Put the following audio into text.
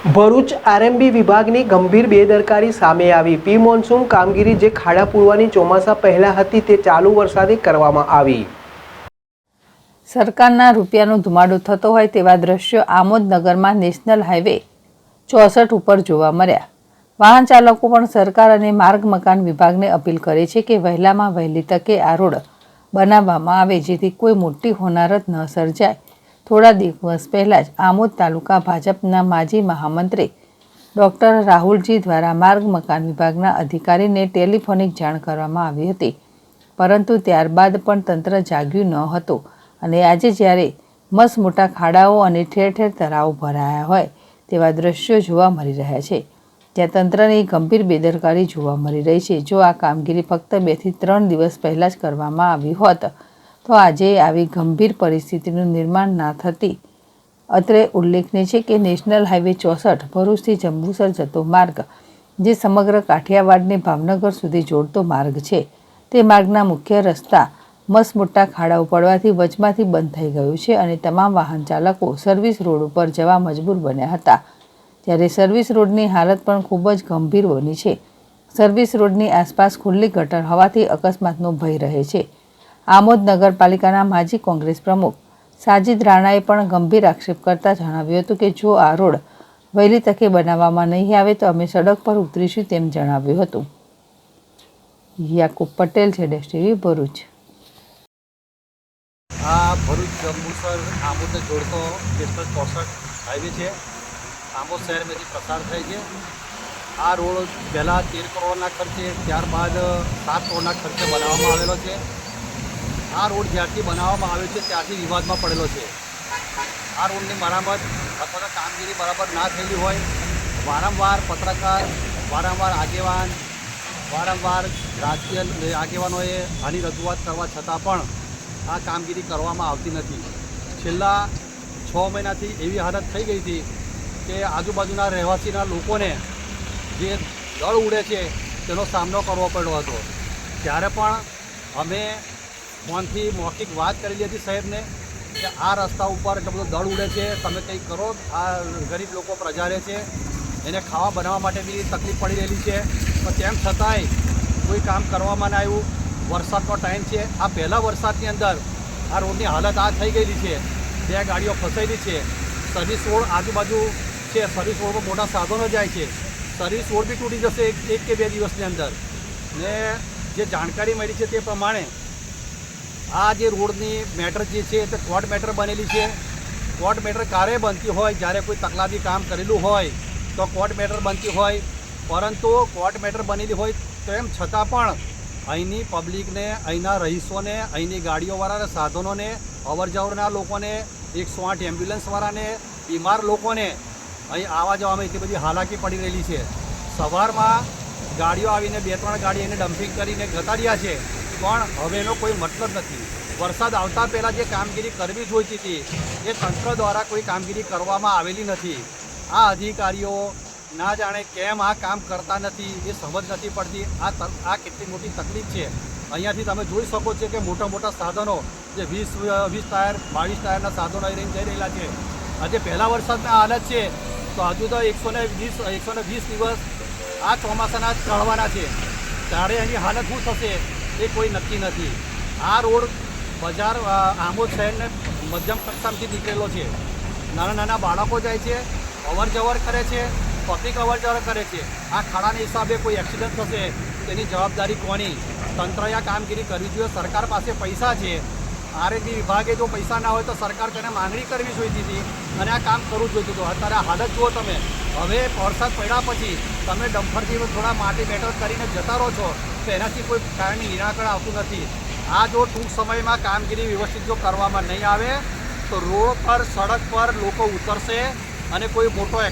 Bharuch RMB વિભાગની ગંભીર બેદરકારી સામે આવી। પ્રી મોન્સૂન કામગીરી જે ખાડા પૂરવાની ચોમાસા પહેલા હતી તે ચાલુ વરસાદે કરવામાં આવી। સરકારના રૂપિયાનો ધુમાડો થતો હોય તેવા દ્રશ્યો આમોદનગરમાં નેશનલ હાઈવે 64 ઉપર જોવા મળ્યા। વાહન ચાલકો પણ સરકાર અને માર્ગ મકાન વિભાગને અપીલ કરે છે કે વહેલામાં વહેલી તકે આ રોડ બનાવવામાં આવે જેથી કોઈ મોટી હોનારત ન સર્જાય। થોડા દિવસ પહેલાં જ આમોદ તાલુકા ભાજપના માજી મહામંત્રી ડૉક્ટર રાહુલજી દ્વારા માર્ગ મકાન વિભાગના અધિકારીને ટેલિફોનિક જાણ કરવામાં આવી હતી, પરંતુ ત્યારબાદ પણ તંત્ર જાગ્યું ન હતું અને આજે જ્યારે મસ્ત મોટા ખાડાઓ અને ઠેર ઠેર તળાવો ભરાયા હોય તેવા દ્રશ્યો જોવા મળી રહ્યા છે, ત્યાં તંત્રની ગંભીર બેદરકારી જોવા મળી રહી છે। જો આ કામગીરી ફક્ત 2 થી 3 દિવસ પહેલાં જ કરવામાં આવી હોત તો આજે આવી ગંભીર પરિસ્થિતિનું નિર્માણ ના થતી। અત્રે ઉલ્લેખનીય છે કે નેશનલ હાઈવે 64 ભરૂચથી જંબુસર જતો માર્ગ, જે સમગ્ર કાઠિયાવાડને ભાવનગર સુધી જોડતો માર્ગ છે, તે માર્ગના મુખ્ય રસ્તા મસ્ત મોટા ખાડાઓ પડવાથી વચમાંથી બંધ થઈ ગયું છે અને તમામ વાહન ચાલકો સર્વિસ રોડ ઉપર જવા મજબૂર બન્યા હતા। ત્યારે સર્વિસ રોડની હાલત પણ ખૂબ જ ગંભીર બની છે। સર્વિસ રોડની આસપાસ ખુલ્લી ગટર હોવાથી અકસ્માતનો ભય રહે છે। આમોદ નગરપાલિકાના માજી કોંગ્રેસ પ્રમુખ સાજિદ રાણાએ પણ ગંભીર આક્ષેપ કરતા જણાવ્યું હતું કે જો આ રોડ વહેલી તકે બનાવવામાં નહીં આવે તો અમે સડક પર ઉતરીશું તેમ જણાવ્યું હતું। Yakub Patel, ZS TV, Bharuch. આ ભરૂચ જંબુસર આમોદને જોડતો નેશનલ 64 હાઈવે છે। આમોદ શહેરમાંથી પસાર થાય છે। આ રોડ પહેલાં 13 કરોડના ખર્ચે, ત્યારબાદ 7 કરોડના ખર્ચે બનાવવામાં આવેલો છે। આ રોડ જ્યારથી બનાવવામાં આવ્યો છે ત્યારથી વિવાદમાં પડેલો છે। આ રોડની મરામત અથવા તો કામગીરી બરાબર ના થયેલી હોય, વારંવાર પત્રકાર, વારંવાર આગેવાન, વારંવાર રાજકીય આગેવાનોએ આની રજૂઆત કરવા છતાં પણ આ કામગીરી કરવામાં આવતી નથી। છેલ્લા 6 મહિનાથી એવી હાલત થઈ ગઈ હતી કે આજુબાજુના રહેવાસીના લોકોને જે દળ ઉડે છે તેનો સામનો કરવો પડ્યો હતો। ત્યારે પણ અમે ફોનથી મૌખિક વાત કરેલી હતી સાહેબને કે આ રસ્તા ઉપર એટલો બધો દળ ઉડે છે, તમે કંઈક કરો। આ ગરીબ લોકો પ્રજા રહે છે, એને ખાવા બનાવવા માટે બી તકલીફ પડી રહેલી છે, પણ તેમ છતાંય કોઈ કામ કરવામાં ના આવ્યું। વરસાદનો ટાઈમ છે, આ પહેલા વરસાદની અંદર આ રોડની હાલત આ થઈ ગયેલી છે। 2 ગાડીઓ ફસાયેલી છે। સર્વિસ રોડ આજુબાજુ છે, સર્વિસ રોડ પર મોટા સાધનો જાય છે, સર્વિસ રોડ બી તૂટી જશે 1 કે 2 દિવસની અંદર। ને જે જાણકારી મળી છે તે પ્રમાણે આ જે રોડની મેટર જે છે તે કોર્ટ મેટર બનેલી છે। કોર્ટ મેટર ક્યારે બનતી હોય? જ્યારે કોઈ તકલાદી કામ કરેલું હોય તો કોર્ટ મેટર બનતી હોય, પરંતુ કોર્ટ મેટર બનેલી હોય તેમ છતાં પણ અહીંની પબ્લિકને, અહીંના રહીશોને, અહીંની ગાડીઓવાળાને, સાધનોને, અવરજવરના લોકોને, 108 એમ્બ્યુલન્સવાળાને, બીમાર લોકોને અહીં આવવા જવામાં એટલી બધી હાલાકી પડી રહેલી છે। સવારમાં ગાડીઓ આવીને 2-3 ગાડી એને ડમ્પિંગ કરીને જતા રહ્યા છે, પણ હવે એનો કોઈ મતલબ નથી। વરસાદ આવતા પહેલાં જે કામગીરી કરવી જોઈતી હતી એ તંત્ર દ્વારા કોઈ કામગીરી કરવામાં આવેલી નથી। આ અધિકારીઓ ના જાણે કેમ આ કામ કરતા નથી, એ સમજ નથી પડતી। આ કેટલી મોટી તકલીફ છે। અહીંયાથી તમે જોઈ શકો છો કે મોટા મોટા સાધનો જે 20 ટાયર, 22 ટાયરના સાધનો અહીં જઈ રહેલા છે। આજે પહેલા વરસાદના હાલત છે તો હજુ તો 120 દિવસ આ ચોમાસાના ચડવાના છે, ત્યારે એની હાલત શું થશે એ કોઈ નક્કી નથી। આ રોડ બજાર આમોદ શહેરને મધ્યમ કક્ષામાંથી નીકળેલો છે। નાના નાના બાળકો જાય છે, અવર જવર કરે છે, પબ્લિક અવર જવર કરે છે। આ ખાડાના હિસાબે કોઈ એક્સિડન્ટ થશે તેની જવાબદારી કોની? તંત્રએ આ કામગીરી કરવી જોઈએ। સરકાર પાસે પૈસા છે, આરએમબી વિભાગે જો પૈસા ના હોય તો સરકાર તેને માંગણી કરવી જોઈતી હતી અને આ કામ કરવું જોઈતું હતું। અત્યારે આ હાલત જુઓ તમે। હવે વરસાદ પડ્યા પછી તમે ડમ્પરથી થોડા માટી બેટર કરીને જતા રહો છો તો એનાથી કોઈ કારણની નિરાકરણ આવતું નથી। આ જો ટૂંક સમયમાં કામગીરી વ્યવસ્થિત જો કરવામાં નહીં આવે તો રોડ પર, સડક પર લોકો ઉતરશે અને કોઈ મોટો